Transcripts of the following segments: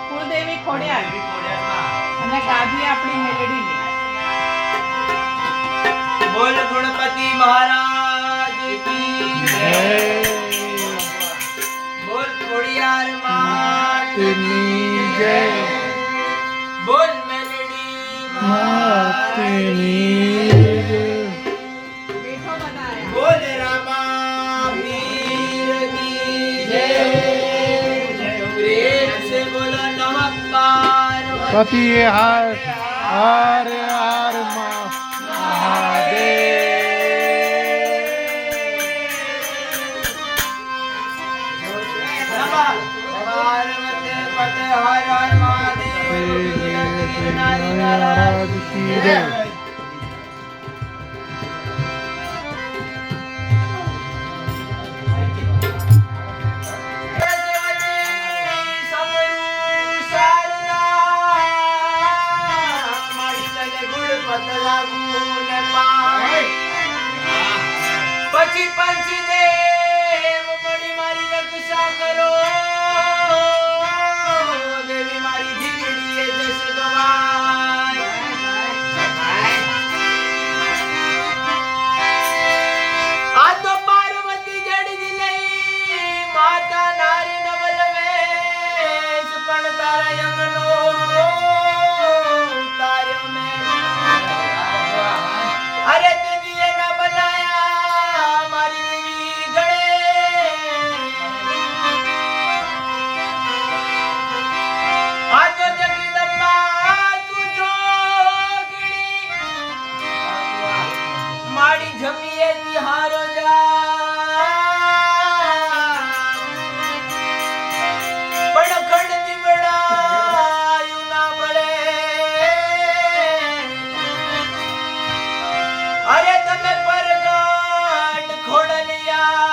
કુળદેવી ખોડિયાર અને ગાદી આપણી મેલડીની. બોલ ગણપતિ મહારાજ કી જય. બોલ ખોડિયાર માતની જય. બોલ મેલડી માતની જય. મીઠો બનાયા. બોલ રામા વીર કી જય. પ્રેમ સે બોલો નમઃ પાર્વતી. પતિ હાર હાર હાર મહાદેવ. પાર્વતી પતે હર હર મહાદેવ. મહારાજ કી જય. પછી પંચી દેવ મણી મારી રક્ષા કરો. દેવી મારી જીગડીએ જશ ગવાય. આ તો પાર્વતી જડજી લઈ માતા નારી નવલવેશ પણ તારા અંગનો તાર્યો મેં. અરે તેજીએ ના બનાયા મારી દેવી ગળે. આ તો જગદંબા તું જોગણી મારી જમીએ નિહારો જા. પણ ખંડ દીવડાયું ના મળે. અરે તમે પરગટ ખોડલિયા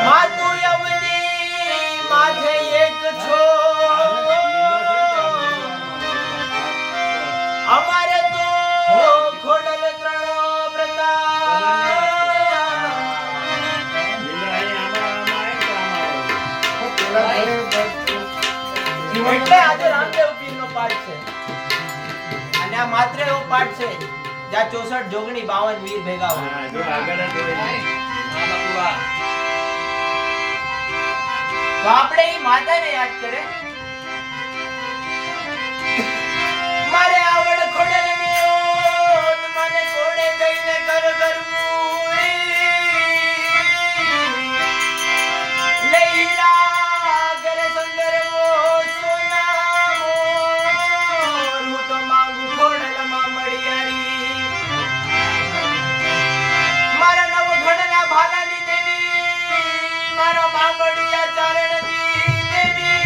માતું યવની માથે એક છો. અમારે તો ખોડલ ત્રણો પ્રતાપ. એટલે આજે રામદેવ પીરનો પાઠ છે. અને આ માત્ર એવો પાઠ છે જ્યાં 64 જોગણી 52 વીર ભેગા હોય. તો આપણે ઈ માતાને યાદ કરે. મારે આવડ ખોડલની ઓત મને કોણે કઈને કર કરવું. લે હીરા કરે સંદર્ભો સોના મોર. હું તો માંગુ ખોડલમાં મડિયારી. મારા નવઘણના ભાલાની દેવી મારા મામડિયા ચારણની દેવી.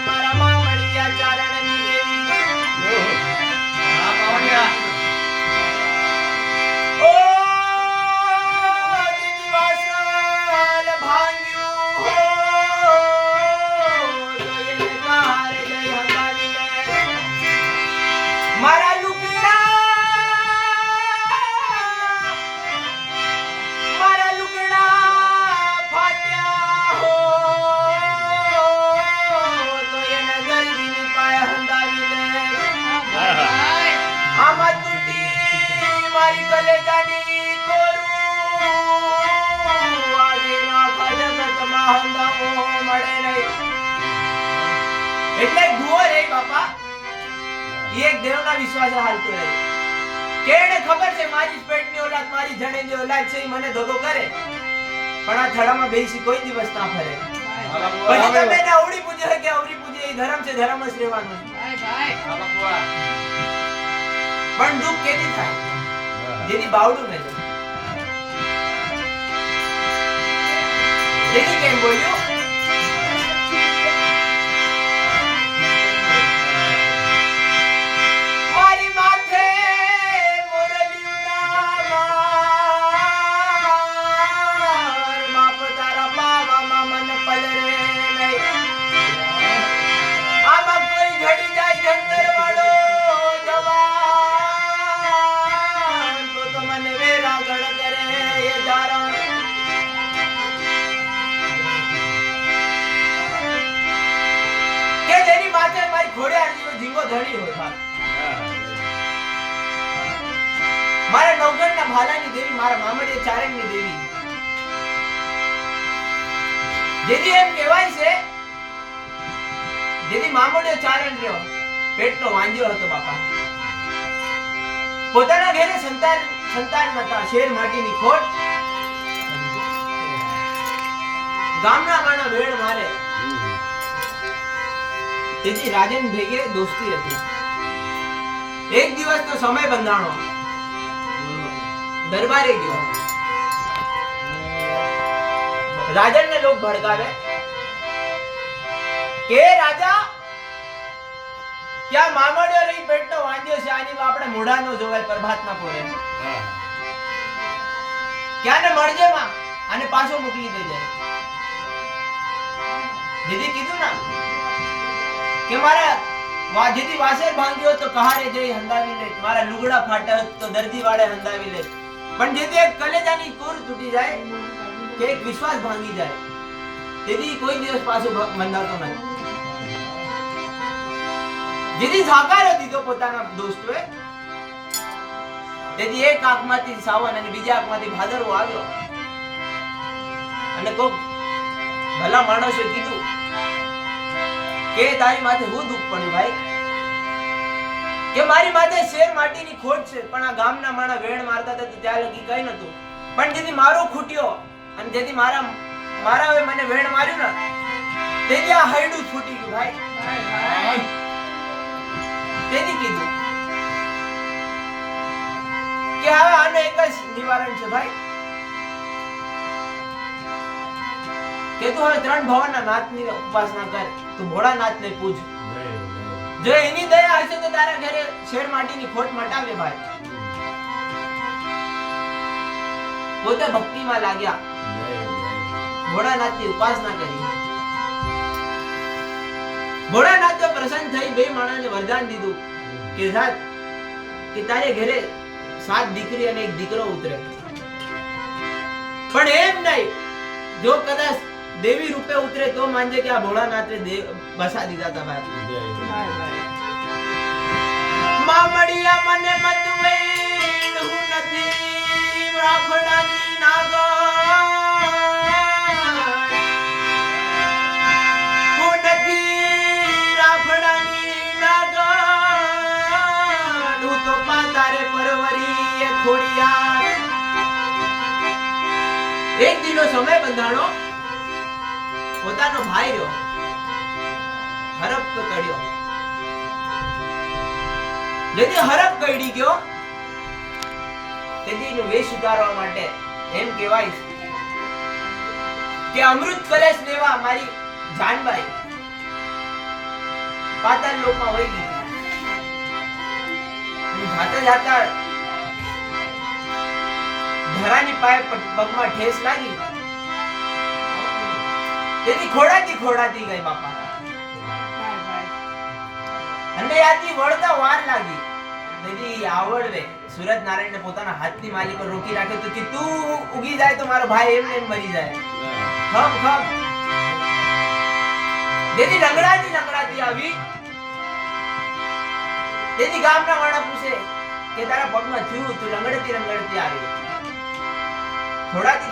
મારા મામડિયા ચારણની દેવી. ઓ દીદી વાસલ ભાંગ્યું હો. જોઈને તારે જય હંગાવી લે. મારા લુગડા ફાટ્યા હો. તો એને ગરબીની પાય હંગાવી લે. આમાં તૂટી મારી કલેજાની કોરું. આજે ના જગતમાં હંગાવો મળે નહીં. એટલે ગુઓ રે બાપા ઈ એક દેવના વિશ્વાસે હાલતો રહે. કેને ખબર છે મારી પેટની ઓલાદ મારી જણેની ઓલાદ છે ઈ મને ધોધો કરે. પણ આ થડામાં બેસી કોઈ દિવસ ના ફરે. પછી તમે એને અવળી પૂજે કે અવળી પૂજે ઈ ધર્મ છે, ધર્મ જ રહેવાનું છે. પણ દુઃખ કેદી થાય જેની બાવડું ન જાય. જેની કેમ બોલ્યો મારી માથે મોરલિયું ના માર. બાપ તારા પાવામાં મન પલરે નહીં. આમાં કોઈ ઘડી જાય જંતર વાળો જવાન તો મને વેરા ગણ કરે એ જારણ. ધણી હોય બાપ. મારા નવગણના ભાલાની દેવી, મારા મામડીયા ચારણની દેવી. જેથી એમ કહેવાય છે, જેથી મામડીયો ચારણ રહ્યો, પેટનો વાંજ્યો હતો બાપા. પોતાના ઘરે સંતાન નતા, શેર માટીની ખોટ. ગામના માણા વેણ મારે. તેથી રાજન ભેગે દોસ્તી હતી. એક દિવસ તો સમય બંધાણો, દરબારે ગયો. રાજનને લોક ભડકાવે કે રાજા, ક્યાં મામડિયો રહી પેટનો વાંધ્યો છે, આની આપણે મોઢા નો જોવાય પ્રભાતના પોરે. ક્યાં ને મળજે માં, આને પાછો મોકલી દેજે. દીદી કીધું ના કે મારા જેથી વાસેર ભાંગ્યો તો કહારે જઈ હંદાવી લે, મારા લુગડા ફાટ્યા તો દર્દી વાળે હંદાવી લે. પણ જેથી એક કલેજાની કોર તૂટી જાય કે એક વિશ્વાસ ભાંગી જાય, તેથી કોઈ દિવસ પાછો બંધાતો નથી. જેથી સાકારો દીધો પોતાના દોસ્તોએ, તેથી એક આંખમાંથી સાવન અને બીજા આંખમાંથી ભાદરવો આવ્યો. અને કોક ભલા માણસે કીધું કે તારી માથે હું દુઃખ પડ્યું ભાઈ, કે મારી માથે શેર માટીની ખોટ છે, પણ આ ગામના માણા વેણ મારતા હતા તો ત્યાં લગી કઈ નતું. પણ જેથી મારો ખૂટ્યો અને જેથી મારા મને વેણ માર્યું ને, તેથી આ હૈડું છૂટી ગયું ભાઈ. તેથી કીધું કે હવે આને એક જ નિવારણ છે ભાઈ, કે તું હવે 3 ભવનના નાથની ઉપાસના કર, તું ભોળાનાથને પૂજ. જો એની દયા હશે તો તારા ઘરે શેર માટીની ખોટ મટાવે ભાઈ. પોતે ભક્તિમાં લાગ્યા, ભોળાનાથની ઉપાસના કરી. ભોળાનાથ તો પ્રસન્ન થઈ, બે માણસને વરદાન દીધું કે સાત કે તારે ઘરે 7 દીકરી અને 1 દીકરો ઉતરે. પણ એમ નહીં, જો કદાચ દેવી રૂપે ઉતરે તો માનજે કે આ ભોળાનાથે બસા દીધા હતા ભાઈ. મામડિયા મને મતવેણ હું નથી રાખડાની નાગણ, હું નથી રાખડાની નાગણ, હું તો પાતારે પરવરી એ ખોડિયાર. એક દિનો સમય બંધાણો, પોતાનો ભાઈ રહ્યો હરપ કડ્યો. જેથી હરપ કડી ગયો, તેથી એનો વેશ ઉતારવા માટે એમ કહેવાય કે અમૃત કલેશ લેવા મારી જાનબાઈ પાતાળ લોકમાં વહી ગઈ. જાતા જાતા ધરાની પાય પગમાં ઠેસ લાગી, તેથી ખોડાતી ગઈ બાપા. અને યાદી વળતા વાર લાગી, તેથી આવડવે સુરત નારાયણને પોતાના હાથની માલી પર રોકી રાખ્યો તો કે તું ઉગી જાય તો મારો ભાઈ એમને મરી જાય. ખમ જેથી લંગડાતી આવી, તેથી ગામના વાળા પૂછે કે તારા પગમાં થયું, તું લંગડતી આવી.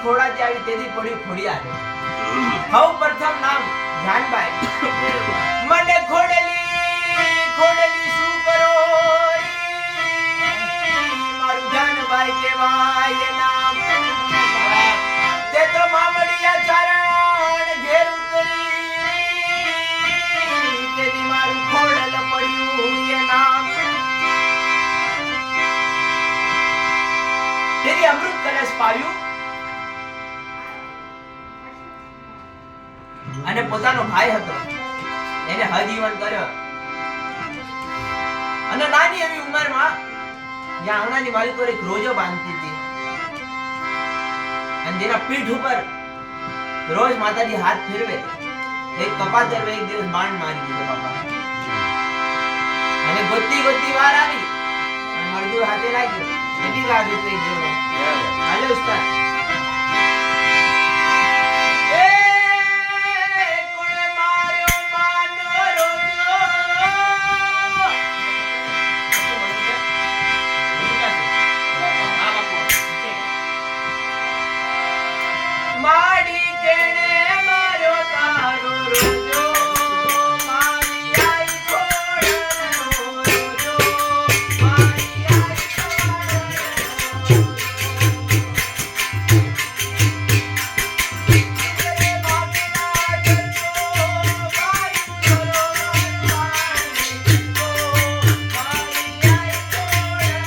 ખોડાતી આવી, તેથી પડ્યું ખોડિયાર. હવ પ્રથમ નામ જાનબાઈ. મને ખોડેલી શું કરો, મારું જાનબાઈ કહેવાય નામ. તે તો મામડિયા ચારણ ઘેર ઉતરી, તેથી મારું ખોડલ પડ્યું એ નામ. તેથી અમૃત કલશ પાવ્યું અને પોતાનો ભાઈ હતો એને હજીવન કર્યો. અને નાની એવી ઉંમરમાં જ્યાં આંગણાની વાલી પર એક રોજો બાંધતી હતી, અને જેના પીઠ ઉપર રોજ માતાજી હાથ ફેરવે, એક કપાતર એક દિવસ બાણ મારી દીધો બાપા. અને ગોતી વાર આવી અને મરદું હાથે લાગ્યો, એની રાહ જોઈ ગયો. હાલે ઉસ્તાદ માડી કેણે માર્યો તારો રોજો મારી આઈ ખોડનો રોજો મારી આઈ ખોડનો રે બાપના જતો બાઈ કરો મારી કો મારી આઈ ખોડનો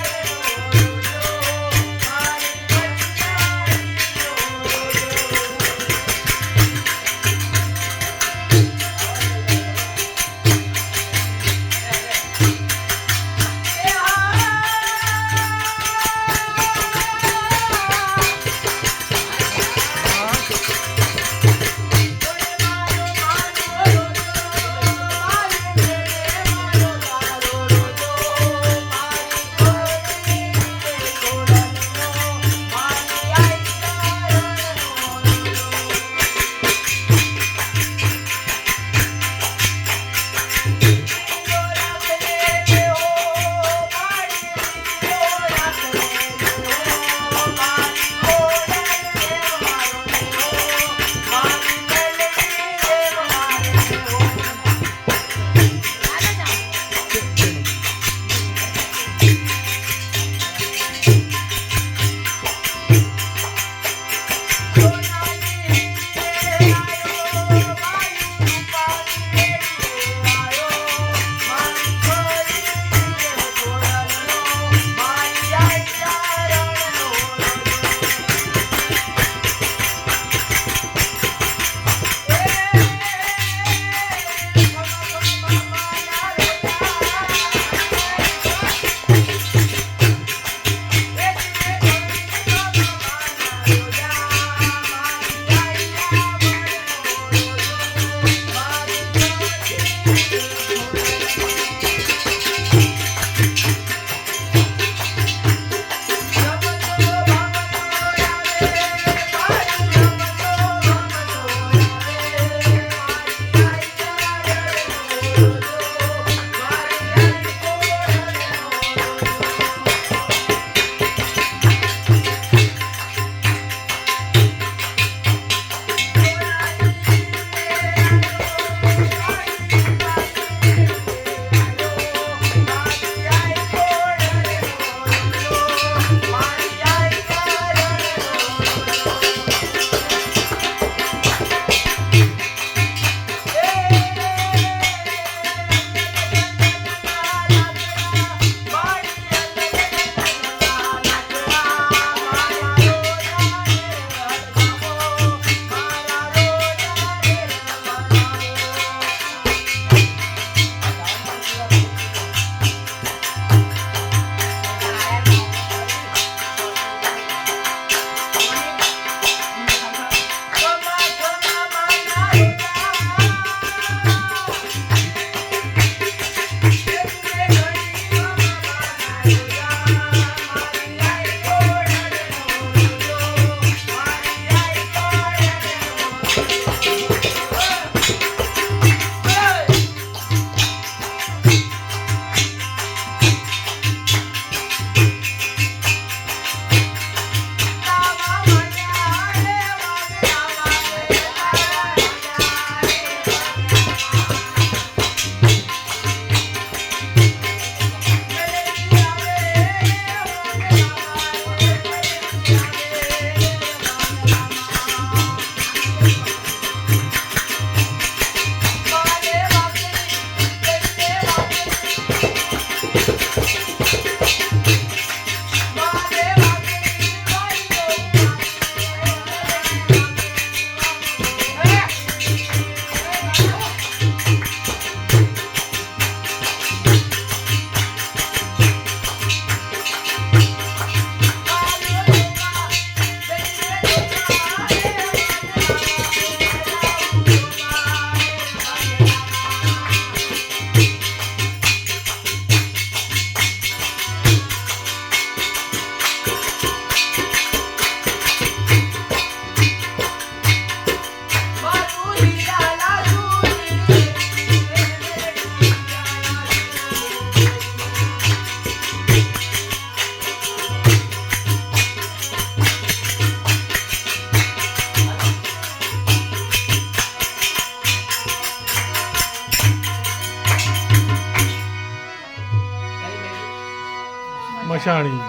મશાણી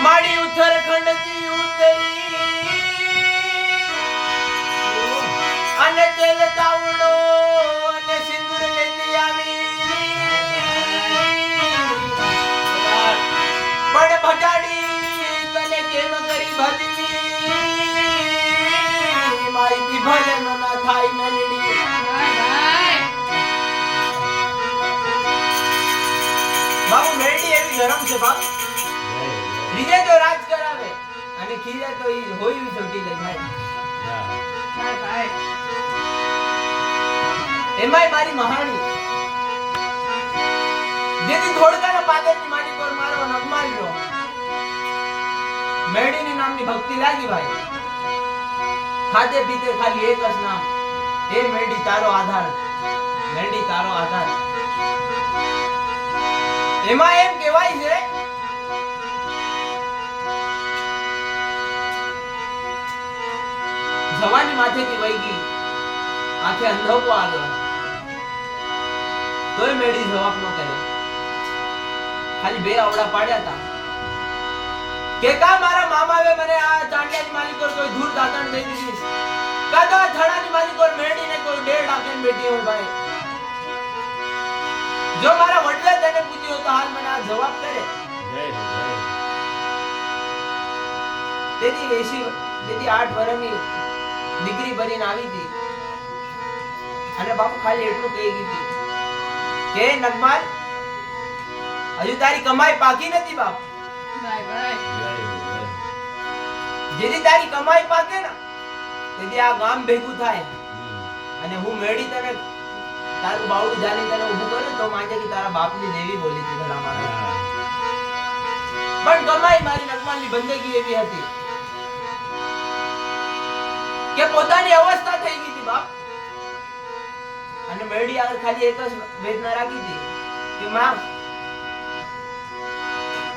માડી ઉત્તરાખંડ થી ઉતરી અને તેલ તાવડો અને સિંદૂર લેતી આવી પણ ભટાડી તને કેમ કરી ભજવી મારી ભજન ના થાય મેલડી બાબુ મેલડી એવી ગરમ છે બાબુ બીજે તો રાજ કરાવે અને ખીરે તો ઈ હોય છોટી લે ભાઈ એમાંય મારી મહાણી જેથી ધોળકાના પાદરની માની પર મારો નગમાલ્યો મેડીની નામની ભક્તિ લાગી ભાઈ ખાતે પીતે ખાલી એક જ નામ એ મેડી તારો આધાર મેડી તારો આધાર એમાં એમ કહેવાય છે જવાની માથેથી વહી ગઈ આંખે અંધોકો આવ્યો તોય મેડી જવાબ ન કરે ખાલી બે આવડા પાડ્યા હતા કે કા મારા મામાએ મને આ ચાંડિયાની માલિક પર કોઈ ધૂળ દાતણ દઈ દીધી કા તો આ થડાની માલિક પર મેડીને કોઈ ડેડ આપીને બેઠી હોય ભાઈ જો મારા વડલે તને પૂછ્યું તો હાલ મને આ જવાબ કરે તેથી 8 વર્ષની દીકરી બનીને આવી હતી અને બાપુ ખાલી એટલું કહી ગઈ હતી કે નગમાલ હજુ તારી કમાઈ પાકી નથી બાપ જેથી તારી કમાઈ પાકે ને તેથી આ ગામ ભેગું થાય અને હું મેળી તને તારું બાવડું જાણી તને ઊભું કરું તો માંગે કે તારા બાપની દેવી બોલી હતી ભલા મારા પણ કમાઈ મારી નગમાલની બંદગી એવી હતી કે પોતાની અવસ્થા થઈ ગઈ હતી બાપ અને મેળી આગળ ખાલી એક જ વેદના રાખી હતી કે માં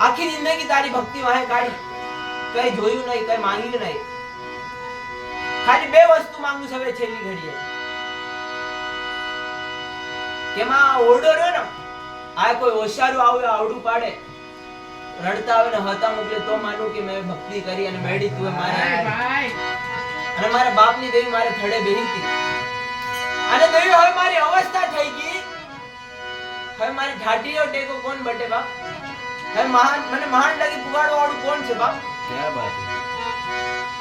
આખી જિંદગી તારી ભક્તિ વાહે કાઢી કઈ જોયું નહીં કઈ માંગ્યું નહીં ખાલી બે વસ્તુ માંગુ છે હવે છેલ્લી ઘડીએ કે માં ઓરડો રહ્યો ને આ કોઈ હોશિયારું આવે આવડું પાડે રડતા આવે ને હતા મોકલે તો માનું કે મેં ભક્તિ કરી અને મેળી તું મારે અને મારા બાપની દેવી મારે થડે બેહી હતી અને દેવી હવે મારી અવસ્થા થઈ ગઈ હવે મારી ઢાટીનો ટેકો કોણ બટે બાપ હવે મને મહાન લાગી પુગાડવા વાળું કોણ છે બાપ क्या बात है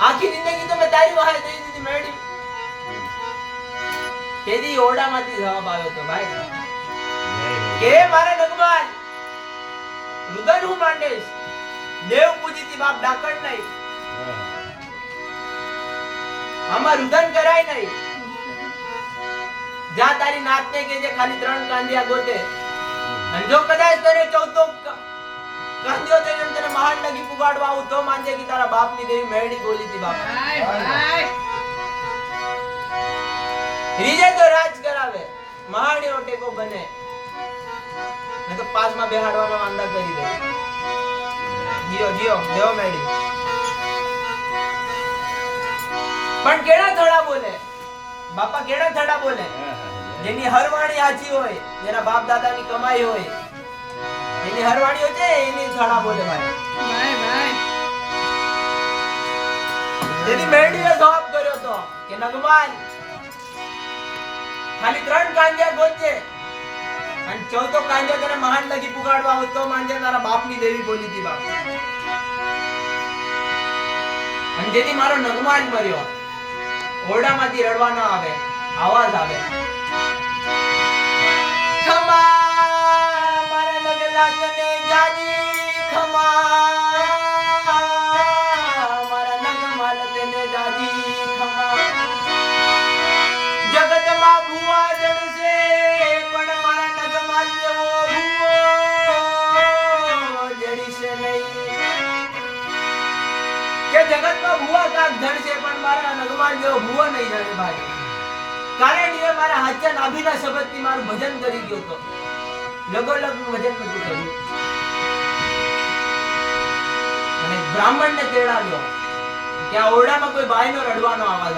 આખી જિંદગી તો મેં તારી વાહે દઈ દીધી મેળી કેદી ઓરડામાંથી જવાબ આવ્યો તો ભાઈ કે મારા નગમાલ રુદન હું માંડીશ દેવ પૂજીતી બાપ ડાકણ નહીં આમાં રુદન કરાય નહીં જ્યાં તારી નાતને કે જે ખાલી 3 કાંદિયા ગોતે અને જો કદાચ તને 14 કાંદિયો થઈને તને મહાન લગી પુગાડવા આવું તો માનજે કે તારા બાપની દેવી મેળી બોલી હતી બાપ રીજે તો રાજ કરાવે મહાણીનો ટેકો બને ને તો પાસમાં બેહાડવાનો વાંદા કરી દે જીઓ જીઓ દેવ મેળી પણ કેડા થડા બોલે બાપા કેડા થડા બોલે જેની હરવાણી આજી હોય જેના બાપ દાદાની કમાઈ હોય એની હરવાણીઓ છે એની થડા બોલે ભાઈ જેની મેળીએ જવાબ કર્યો તો કે નગમાન ખાલી 3 કાંજિયા ગોતજે અને 14 કાંજિયા તને મહાન લગી પુગાડવા હોય તો માંજે તારા બાપની દેવી બોલી હતી બાપ અને જેથી મારો નગમાન મર્યો ઓરડામાંથી રડવા ન આવે આવાજ આવે ખમા મારા નગલા તને જાજી ખમા મારા નગમાલ તને જાજી ખમા જગતમાં ભુવા જડશે પણ મારા નગમાલ જેવો ભુવો જડશે નહીં કે જગતમાં ભુવા કાક જડશે પણ મારા નગમાલ જેવો ભુવો નહીં જડે ભાઈ કારણ એ મારા હાથના નાભીના શબ્દથી મારું ભજન કરી ગયો તો લગોલગનું ભજન નતું કર્યું અને બ્રાહ્મણને તેડાવ્યો કે આ ઓરડામાં કોઈ બાઈનો રડવાનો અવાજ